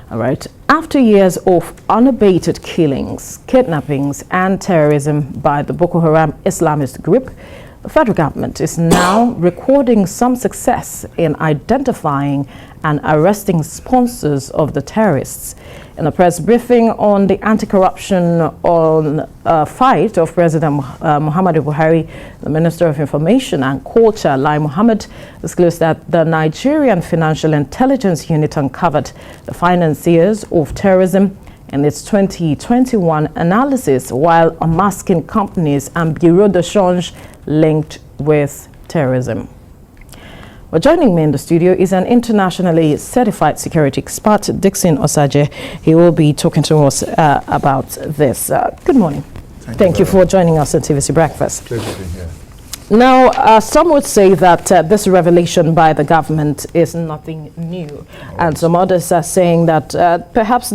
All right. After years of unabated killings, kidnappings, and terrorism by the Boko Haram Islamist group, the federal government is now recording some success in identifying and arresting sponsors of the terrorists. In a press briefing on the anti-corruption fight of President Muhammadu Buhari, the Minister of Information and Culture, Lai Mohammed, disclosed that the Nigerian Financial Intelligence Unit uncovered the financiers of terrorism in its 2021 analysis while unmasking companies and bureau de change linked with terrorism. Well, joining me in the studio is an internationally certified security expert, Dixon Osaje. He will be talking to us about this. Good morning. Thank you for joining us on TVC Breakfast. Pleasure being here. Now, some would say that this revelation by the government is nothing new. And some others are saying that perhaps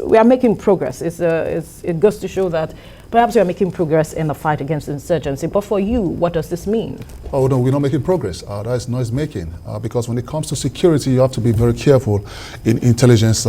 we are making progress. It goes to show that perhaps we are making progress in the fight against insurgency. But for you, what does this mean? Oh, no, we're not making progress. That is noise making. Because when it comes to security, you have to be very careful in intelligence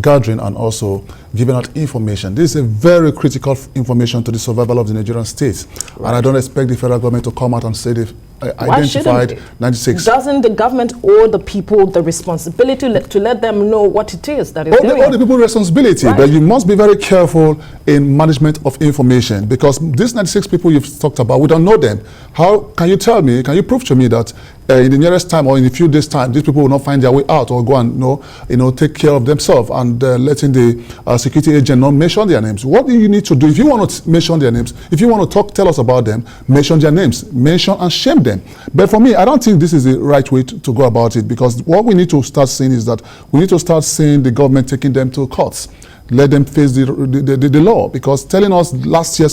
gathering and also giving out information. This is a very critical information to the survival of the Nigerian state. Right. And I don't expect the federal government to come out and say they've identified 96. Doesn't the government owe the people the responsibility to let them know what it is that is going on? All the people responsibility, right. But you must be very careful in management of information because these 96 people you've talked about, we don't know them. How can you tell me, can you prove to me that in the nearest time or in a few days' time, these people will not find their way out or go and take care of themselves and letting the security agent not mention their names? What do you need to do if you want to mention their names? If you want to tell us about them, mention their names, mention and shame them. But for me, I don't think this is the right way to go about it because what we need to start seeing is that we need to start seeing the government taking them to courts. Let them face the law because telling us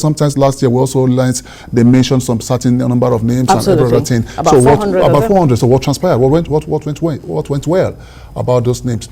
sometimes last year we also learned they mentioned some certain number of names. Absolutely. And every other thing. About 400. So what transpired? What went well about those names?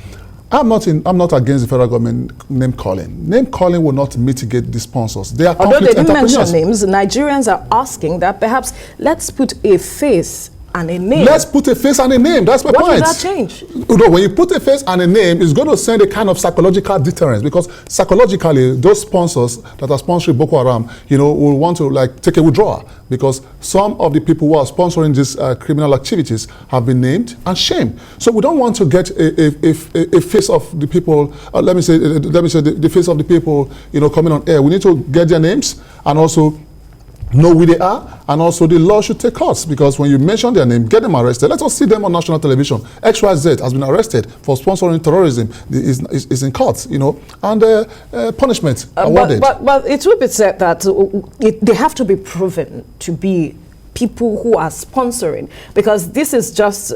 I'm not against the federal government name calling. Name calling will not mitigate the sponsors. They are although they didn't mention names, Nigerians are asking that perhaps let's put a face and a name. Let's put a face and a name. That's my point. What will that change? When you put a face and a name, it's going to send a kind of psychological deterrence because psychologically, those sponsors that are sponsoring Boko Haram, will want to take a withdrawal because some of the people who are sponsoring these criminal activities have been named and shamed. So we don't want to get a face of the people. Let me say the face of the people, coming on air. We need to get their names and also know who they are, and also the law should take course because when you mention their name, get them arrested. Let us see them on national television. XYZ has been arrested for sponsoring terrorism. Is in court, and punishment awarded. But it will be said that they have to be proven to be people who are sponsoring because this is just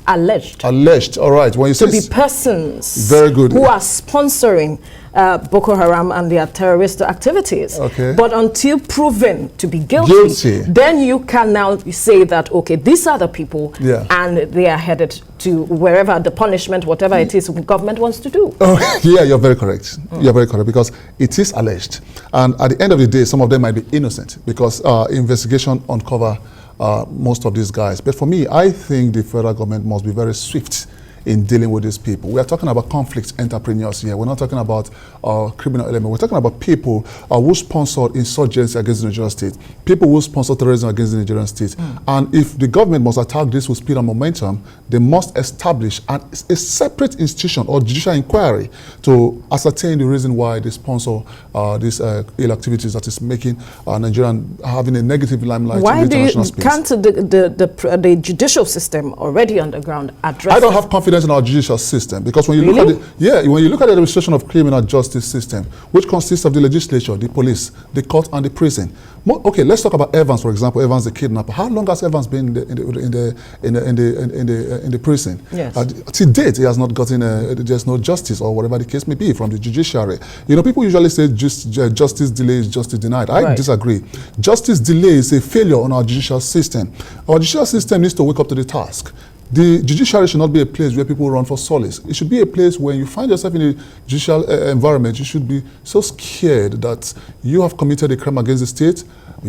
alleged. Alleged, all right. When you say to be persons very good who are sponsoring Boko Haram and their terrorist activities. Okay. But until proven to be guilty, then you can now say that, okay, these are the people and they are headed to wherever the punishment, whatever it is government wants to do. Oh, yeah, you're very correct. You're very correct because it is alleged. And at the end of the day, some of them might be innocent because investigation uncover most of these guys. But for me, I think the federal government must be very swift in dealing with these people. We are talking about conflict entrepreneurs here. We're not talking about criminal element. We're talking about people who sponsor insurgency against the Nigerian state, people who sponsor terrorism against the Nigerian state. And if the government must attack this with speed and momentum, they must establish a separate institution or judicial inquiry to ascertain the reason why they sponsor these ill activities that is making Nigerian having a negative limelight in the international space. Can't the judicial system already on the ground address? I don't have confidence in our judicial system because when you look at when you look at the administration of criminal justice system, which consists of the legislature, the police, the court, and the prison. Okay, let's talk about Evans, for example. Evans, the kidnapper. How long has Evans been in the prison? Yes. To date, he has not gotten there's no justice or whatever the case may be from the judiciary. People usually say justice delay is justice denied. I disagree. Justice delay is a failure on our judicial system. Our judicial system needs to wake up to the task. The judiciary should not be a place where people run for solace. It should be a place where you find yourself in a judicial environment. You should be so scared that you have committed a crime against the state.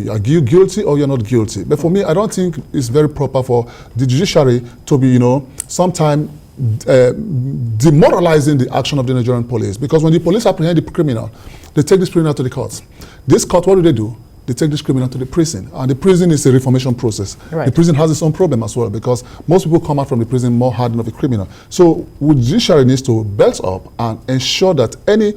Are you guilty or you're not guilty? But for me, I don't think it's very proper for the judiciary to be, sometime demoralizing the action of the Nigerian police. Because when the police apprehend the criminal, they take this criminal to the courts. This court, what do? They take this criminal to the prison. And the prison is a reformation process. Right. The prison has its own problem as well, because most people come out from the prison more hardened of a criminal. So the judiciary needs to belt up and ensure that any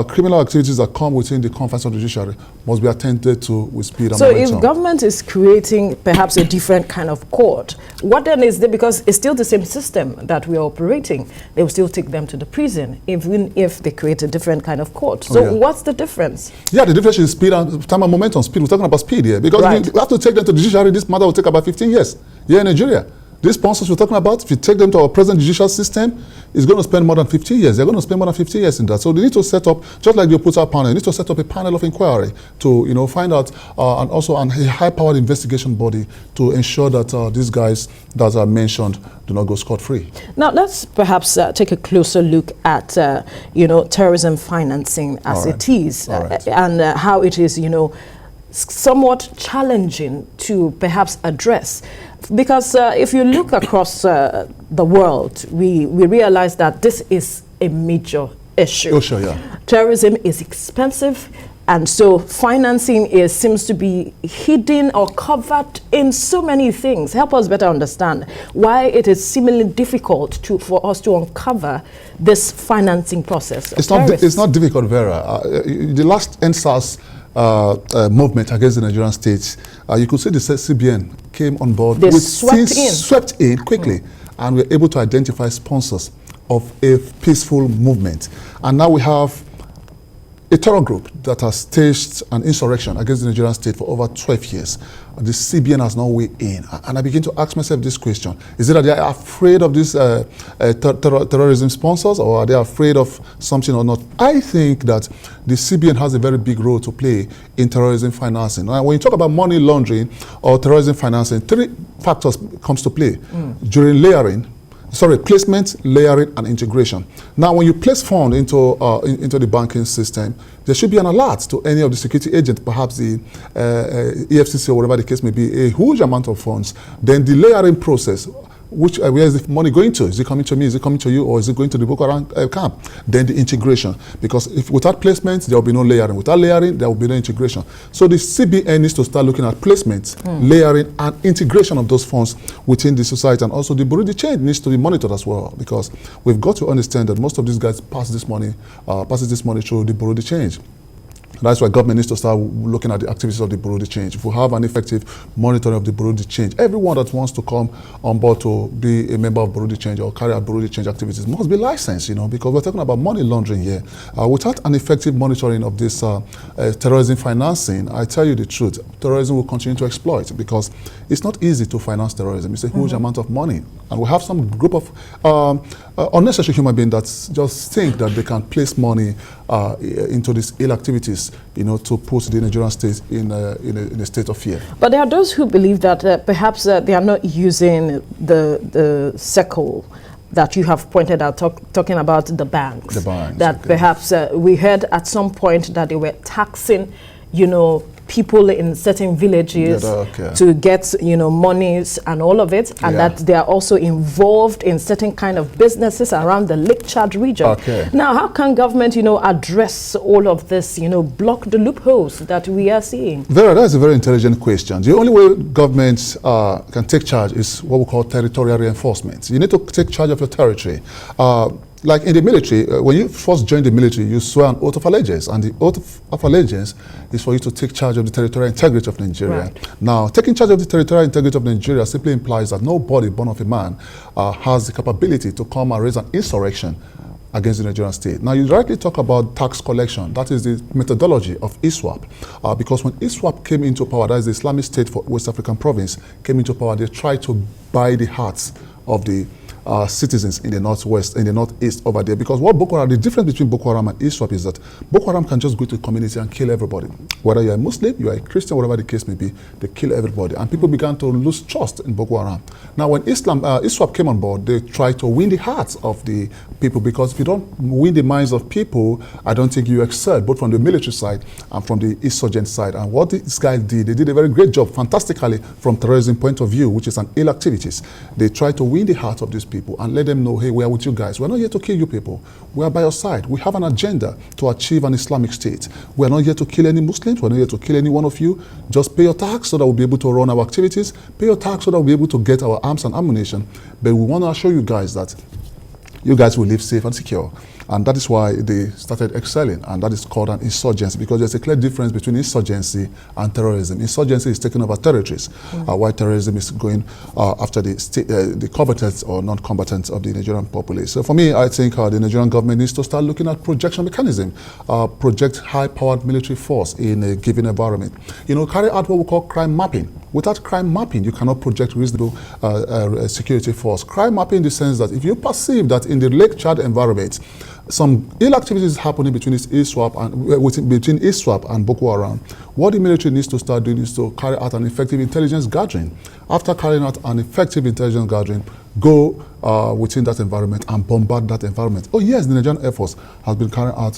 criminal activities that come within the confines of the judiciary must be attended to with speed and momentum. So if government is creating perhaps a different kind of court, what then is there? Because it's still the same system that we are operating. They will still take them to the prison, even if they create a different kind of court. So what's the difference? Yeah, the difference is speed and time and momentum. Speed. We're talking about speed here. Because if we have to take them to the judiciary, this matter will take about 15 years here in Nigeria. These sponsors we're talking about, if you take them to our present judicial system, it's going to spend more than 50 years. They're going to spend more than 50 years in that. So they need to set up, just like the Oputa panel, they need to set up a panel of inquiry to find out, and also a high-powered investigation body to ensure that these guys that are mentioned do not go scot-free. Now, let's perhaps take a closer look at, terrorism financing as it is, and how it is, somewhat challenging to perhaps address. Because if you look across the world, we realize that this is a major issue. Oh, sure, yeah. Terrorism is expensive, and so financing seems to be hidden or covered in so many things. Help us better understand why it is seemingly difficult for us to uncover this financing process. It's not difficult, Vera. The last NSAS movement against the Nigerian state, you could see the CBN came on board. They swept in quickly, and we were able to identify sponsors of a peaceful movement. And now we have a terror group that has staged an insurrection against the Nigerian state for over 12 years. The CBN has now weighed in. And I begin to ask myself this question. Is it that they are afraid of these terrorism sponsors, or are they afraid of something or not? I think that the CBN has a very big role to play in terrorism financing. Now, when you talk about money laundering or terrorism financing, three factors comes to play. During placement, layering, and integration. Now, when you place funds into the banking system, there should be an alert to any of the security agents, perhaps the EFCC or whatever the case may be, a huge amount of funds. Then the layering process, where is the money going to? Is it coming to me? Is it coming to you? Or is it going to the Boko Haram camp? Then the integration. Because if without placements, there will be no layering. Without layering, there will be no integration. So the CBN needs to start looking at placements, layering, and integration of those funds within the society. And also the Bureau de Change needs to be monitored as well. Because we've got to understand that most of these guys passes this money through the Bureau de Change. That's why government needs to start looking at the activities of the Bureau de Change. If we have an effective monitoring of the Bureau de Change, everyone that wants to come on board to be a member of Bureau de Change or carry out Bureau de Change activities must be licensed, because we're talking about money laundering here. Without an effective monitoring of this terrorism financing, I tell you the truth, terrorism will continue to exploit, because it's not easy to finance terrorism. It's a huge amount of money. And we have some group of unnecessary human beings that just think that they can place money into these ill activities, to put the Nigerian state in a state of fear. But there are those who believe that perhaps they are not using the circle that you have pointed out, talking about the banks. That perhaps we heard at some point that they were taxing, people in certain villages to get monies and all of it, and that they are also involved in certain kind of businesses around the Lake Chad region. Now, how can government address all of this, block the loopholes that we are seeing? Vera, that's a very intelligent question. The only way governments can take charge is what we call territorial reinforcement. You need to take charge of your territory. Like in the military, when you first join the military, you swear an oath of allegiance, and the oath of allegiance is for you to take charge of the territorial integrity of Nigeria. Now, taking charge of the territorial integrity of Nigeria simply implies that nobody born of a man has the capability to come and raise an insurrection against the Nigerian state. Now, you rightly talk about tax collection. That is the methodology of ISWAP. Because when ISWAP came into power, that is the Islamic State for West African province, came into power, they tried to buy the hearts of the citizens in the northwest, in the northeast over there. Because what Boko Haram, the difference between Boko Haram and ISWAP is that Boko Haram can just go to the community and kill everybody. Whether you're a Muslim, you're a Christian, whatever the case may be, they kill everybody. And people began to lose trust in Boko Haram. Now, when ISWAP came on board, they tried to win the hearts of the people, because if you don't win the minds of people, I don't think you excel, both from the military side and from the insurgent side. And what these guys did, they did a very great job, fantastically, from terrorism point of view, which is an ill activities. They tried to win the hearts of these people. people and let them know, hey, we are with you guys. We're not here to kill you people. We are by your side. We have an agenda to achieve an Islamic state. We are not here to kill any Muslims. We're not here to kill any one of you. Just pay your tax so that we'll be able to run our activities. Pay your tax so that we'll be able to get our arms and ammunition. But we want to assure you guys that you guys will live safe and secure. And that is why they started excelling, and that is called an insurgency, because there's a clear difference between insurgency and terrorism. Insurgency is taking over territories, while terrorism is going after the combatants or non-combatants of the Nigerian populace. So for me, I think the Nigerian government needs to start looking at projection mechanism, project high-powered military force in a given environment. You know, carry out what we call crime mapping. Without crime mapping, you cannot project reasonable security force. Crime mapping in the sense that if you perceive that in the Lake Chad environment, some ill activities happening between ISWAP and Boko Haram, what the military needs to start doing is to carry out an effective intelligence gathering. After carrying out an effective intelligence gathering, go within that environment and bombard that environment. Oh yes, the Nigerian Air Force has been carrying out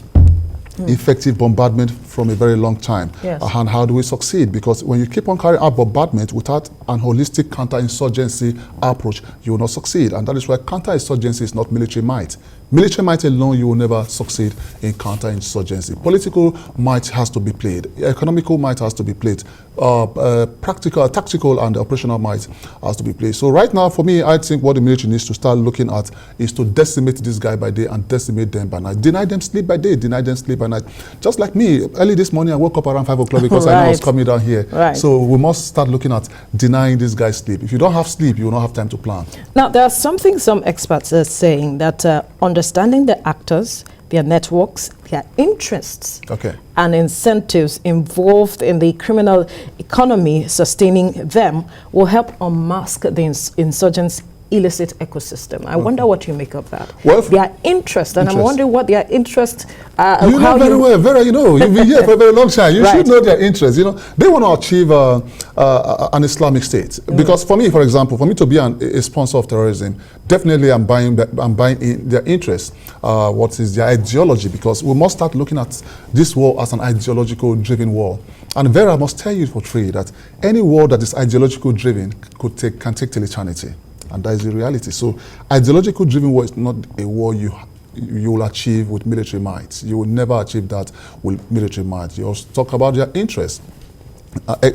effective bombardment from a very long time. Yes. And how do we succeed? Because when you keep on carrying out bombardment without an holistic counter-insurgency approach, you will not succeed. And that is why counter-insurgency is not military might. Military might alone, you will never succeed in counter-insurgency. Political might has to be played. Economical might has to be played. Practical, tactical, and operational might has to be played. So right now, for me, I think what the military needs to start looking at is to decimate this guy by day and decimate them by night. Deny them sleep by day, deny them sleep by night. Just like me, early this morning, I woke up around 5 o'clock because I know I was coming down here. Right. So we must start looking at denying this guy sleep. If you don't have sleep, you will not have time to plan. Now, there's something some experts are saying that understanding the actors, their networks, their interests, and incentives involved in the criminal economy sustaining them will help unmask the insurgents' illicit ecosystem. I wonder what you make of that. Well, their interest, and I'm wondering what their interest. You know very well, Vera. You know, you've been here for a very long time. You should know their interest. You know, they want to achieve an Islamic state. Because for me, for example, for me to be a sponsor of terrorism, definitely I'm buying in their interest. What is their ideology? Because we must start looking at this war as an ideological-driven war. And Vera, I must tell you for free that any war that is ideological-driven can take till eternity. And that is the reality. So ideological driven war is not a war you will achieve with military might. You will never achieve that with military might. You also talk about their interests.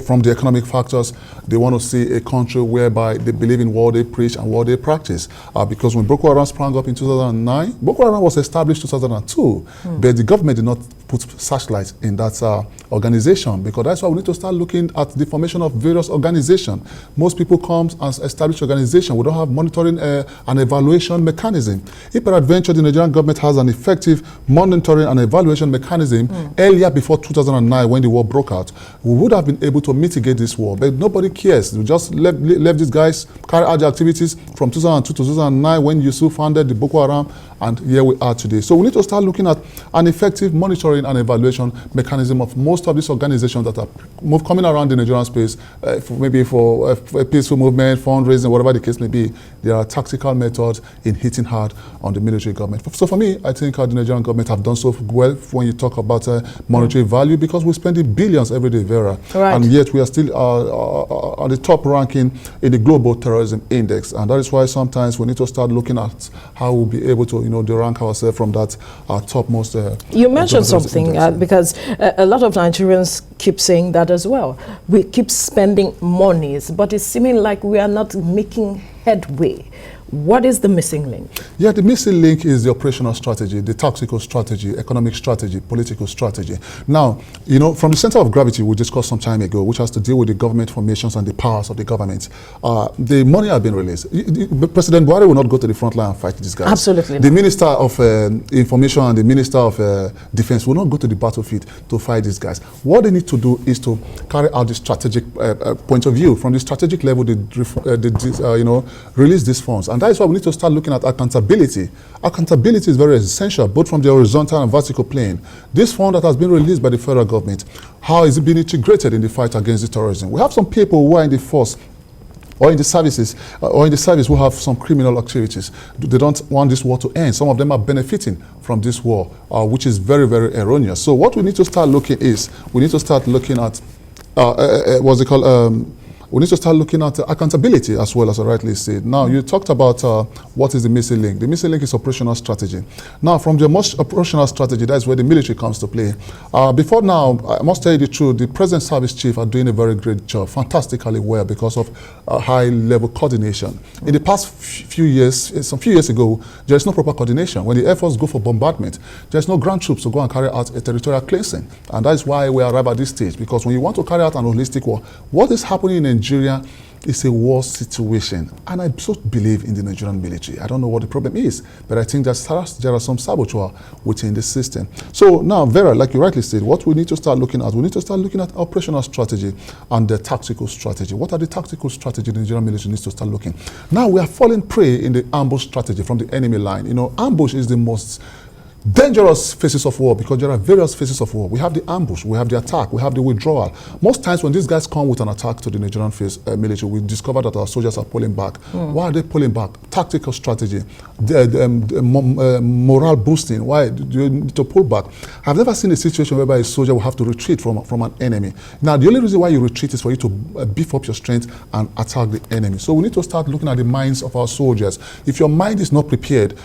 From the economic factors, they want to see a country whereby they believe in what they preach and what they practice. Because when Boko Haram sprang up in 2009, Boko Haram was established in 2002, but the government did not put searchlights in that organization, because that's why we need to start looking at the formation of various organizations. Most people come and establish organizations. We don't have monitoring and evaluation mechanism. If peradventure the Nigerian government has an effective monitoring and evaluation mechanism earlier before 2009 when the war broke out, we would have been able to mitigate this war, but nobody cares. We just left these guys carry out their activities from 2002 to 2009 when Yusuf founded the Boko Haram, and here we are today. So we need to start looking at an effective monitoring and evaluation mechanism of most of these organizations that are coming around the Nigerian space, maybe for a peaceful movement, fundraising, whatever the case may be. There are tactical methods in hitting hard on the military government. So for me, I think the Nigerian government have done so well when you talk about monetary value, because we're spending billions every day, Vera. Right. And yet we are still on the top ranking in the global terrorism index. And that is why sometimes we need to start looking at how we'll be able to, rank ourselves from that topmost. You mentioned something because a lot of Nigerians keep saying that as well. We keep spending monies, but it's seeming like we are not making headway. What is the missing link? Yeah, the missing link is the operational strategy, the tactical strategy, economic strategy, political strategy. Now, from the center of gravity we discussed some time ago, which has to deal with the government formations and the powers of the government, the money has been released. President Buhari will not go to the front line and fight these guys. Absolutely. The Minister of Information and the Minister of Defense will not go to the battlefield to fight these guys. What they need to do is to carry out the strategic point of view. From the strategic level, they release these funds. And that is why we need to start looking at accountability. Accountability is very essential, both from the horizontal and vertical plane. This fund that has been released by the federal government, how is it being integrated in the fight against the terrorism? We have some people who are in the force or in the services, or in the service who have some criminal activities. They don't want this war to end. Some of them are benefiting from this war, which is very, very erroneous. So what we need to start looking at, what's it called? we need to start looking at accountability as well, as I rightly said. Now, you talked about what is the missing link. The missing link is operational strategy. Now, from the operational strategy, that's where the military comes to play. Before now, I must tell you the truth, the President Service Chief are doing a very great job, fantastically well, because of high-level coordination. In the past few years, some few years ago, there is no proper coordination. When the Air Force go for bombardment, there's no ground troops to go and carry out a territorial cleansing. And that is why we arrive at this stage, because when you want to carry out an holistic war, what is happening in Nigeria is a war situation. And I so believe in the Nigerian military. I don't know what the problem is, but I think that there are some saboteur within the system. So now, Vera, like you rightly said, what we need to start looking at, we need to start looking at operational strategy and the tactical strategy. What are the tactical strategies the Nigerian military needs to start looking? Now we are falling prey in the ambush strategy from the enemy line. You know, ambush is the most dangerous phases of war, because there are various phases of war. We have the ambush, we have the attack, we have the withdrawal. Most times when these guys come with an attack to the Nigerian military, we discover that our soldiers are pulling back. Why are they pulling back? Tactical strategy, morale boosting. Why do you need to pull back? I've never seen a situation whereby a soldier will have to retreat from an enemy. Now, the only reason why you retreat is for you to beef up your strength and attack the enemy. So we need to start looking at the minds of our soldiers. If your mind is not prepared,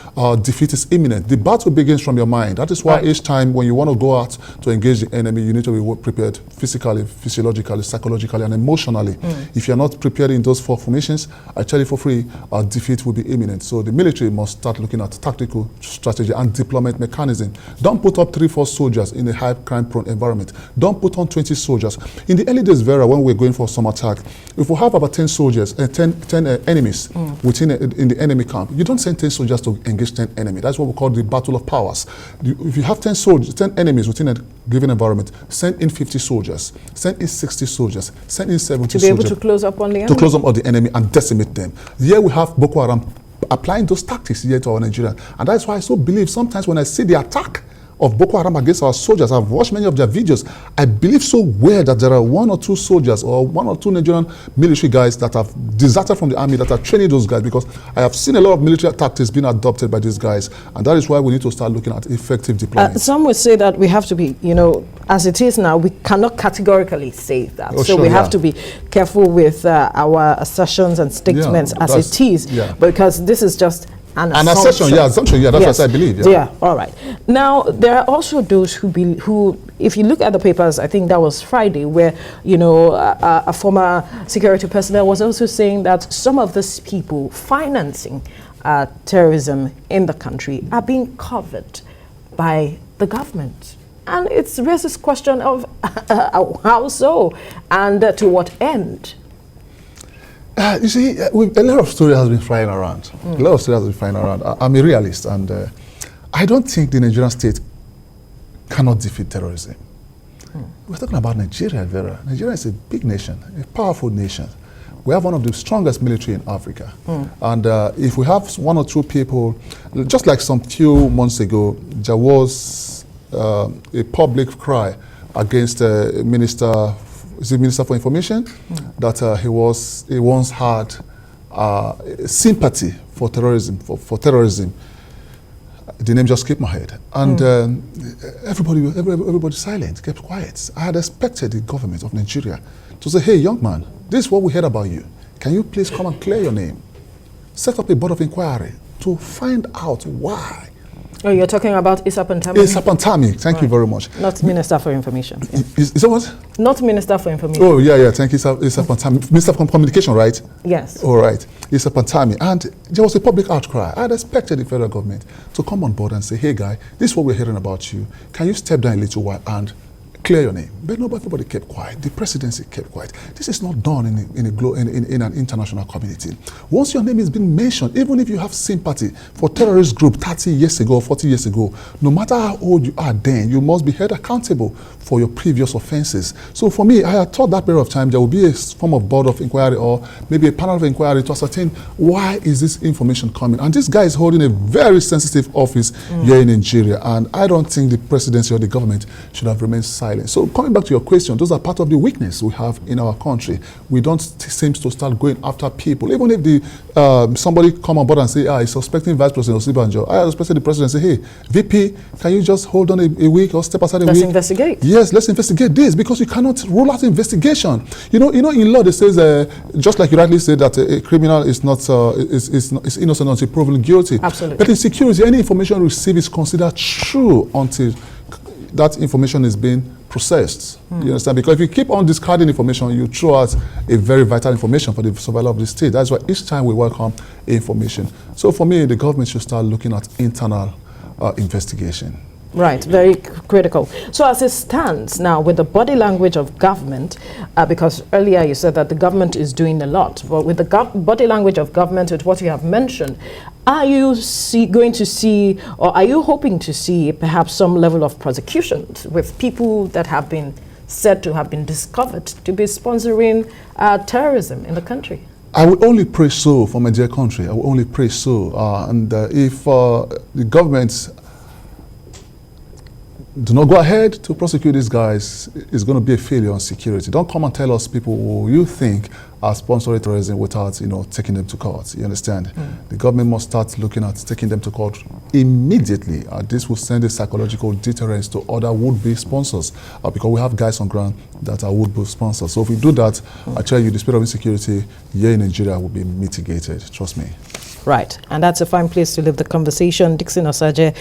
defeat is imminent. The battle begins from your mind. That is why each time when you want to go out to engage the enemy, you need to be prepared physically, physiologically, psychologically, and emotionally. If you're not prepared in those four formations, I tell you for free, defeat will be imminent. So the military must start looking at tactical strategy and deployment mechanism. Don't put up 3-4 soldiers in a high crime-prone environment. Don't put on 20 soldiers. In the early days, Vera, when we're going for some attack, if we have about 10 soldiers, 10 enemies in the enemy camp, you don't send 10 soldiers to engage 10 enemies. That's what we call the battle of powers. If you have 10 soldiers, 10 enemies within a given environment, send in 50 soldiers, send in 60 soldiers, send in 70 soldiers. To be able to close up on the enemy? To close up on the enemy and decimate them. Here we have Boko Haram applying those tactics here to our Nigeria. And that's why I so believe sometimes when I see the attack of Boko Haram against our soldiers, I've watched many of their videos, I believe so well that there are 1 or 2 soldiers or 1 or 2 Nigerian military guys that have deserted from the army, that are training those guys, because I have seen a lot of military tactics being adopted by these guys, and that is why we need to start looking at effective deployment. Some would say that we have to be, you know, as it is now, we cannot categorically say that. Oh, so we have to be careful with our assertions and statements as it is, because this is just an assumption. Assumption, that's what I believe. Yeah, all right. Now, there are also those who, if you look at the papers, I think that was Friday, where, you know, a former security personnel was also saying that some of these people financing terrorism in the country are being covered by the government. And it raises question of how so, and to what end? You see, a lot of story has been flying around. A lot of story has been flying around. I'm a realist, and I don't think the Nigerian state cannot defeat terrorism. We're talking about Nigeria, Vera. Nigeria is a big nation, a powerful nation. We have one of the strongest military in Africa. And if we have 1 or 2 people, just like some few months ago, there was a public cry against Minister for Information, that he once had sympathy for terrorism. For terrorism, the name just escaped my head, and everybody silent, kept quiet. I had expected the government of Nigeria to say, "Hey, young man, this is what we heard about you. Can you please come and clear your name? Set up a board of inquiry to find out why." Oh, you're talking about Issa Pantami? Issa Pantami, thank you very much. Not Minister for Information. Yeah. Is that what? Not Minister for Information. Oh, yeah, thank you, Issa Pantami. Minister for Communication, right? Yes. All right, Issa Pantami. And there was a public outcry. I had expected the federal government to come on board and say, "Hey, guy, this is what we're hearing about you. Can you step down a little while and clear your name?" But no, everybody kept quiet. The presidency kept quiet. This is not done in an international community. Once your name is being mentioned, even if you have sympathy for terrorist group 30 years ago, 40 years ago, no matter how old you are then, you must be held accountable for your previous offenses. So for me, I had thought that period of time there will be a form of board of inquiry or maybe a panel of inquiry to ascertain why is this information coming. And this guy is holding a very sensitive office here in Nigeria, and I don't think the presidency or the government should have remained silent violence. So coming back to your question, those are part of the weakness we have in our country. We don't seem to start going after people. Even if somebody come on board and say, he's suspecting Vice President Osibanjo, I expected the president to say, hey, VP, can you just hold on a week or step aside a week? Let's investigate. Yes, let's investigate this, because you cannot rule out investigation. You know, in law, they says, just like you rightly said, that a criminal is not is innocent until proven guilty. Absolutely. But in security, any information received is considered true until that information is being processed. You understand? Because if you keep on discarding information, you throw out a very vital information for the survival of the state. That's why each time we welcome information. So for me, the government should start looking at internal investigation. Right, very critical. So as it stands now with the body language of government, because earlier you said that the government is doing a lot, but with the body language of government, with what you have mentioned, are you going to see, or are you hoping to see perhaps some level of prosecution with people that have been said to have been discovered to be sponsoring terrorism in the country? I will only pray so for my dear country. I will only pray so. And if the government do not go ahead to prosecute these guys, it's going to be a failure on security. Don't come and tell us people who you think are sponsoring terrorism without, taking them to court. You understand? The government must start looking at taking them to court immediately. This will send a psychological deterrence to other would-be sponsors, because we have guys on ground that are would-be sponsors. So if we do that, I tell you, the spread of insecurity here in Nigeria will be mitigated. Trust me. Right, and that's a fine place to leave the conversation. Dixon Osaje,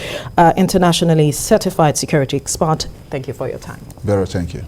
internationally certified security expert, thank you for your time. Vera, thank you.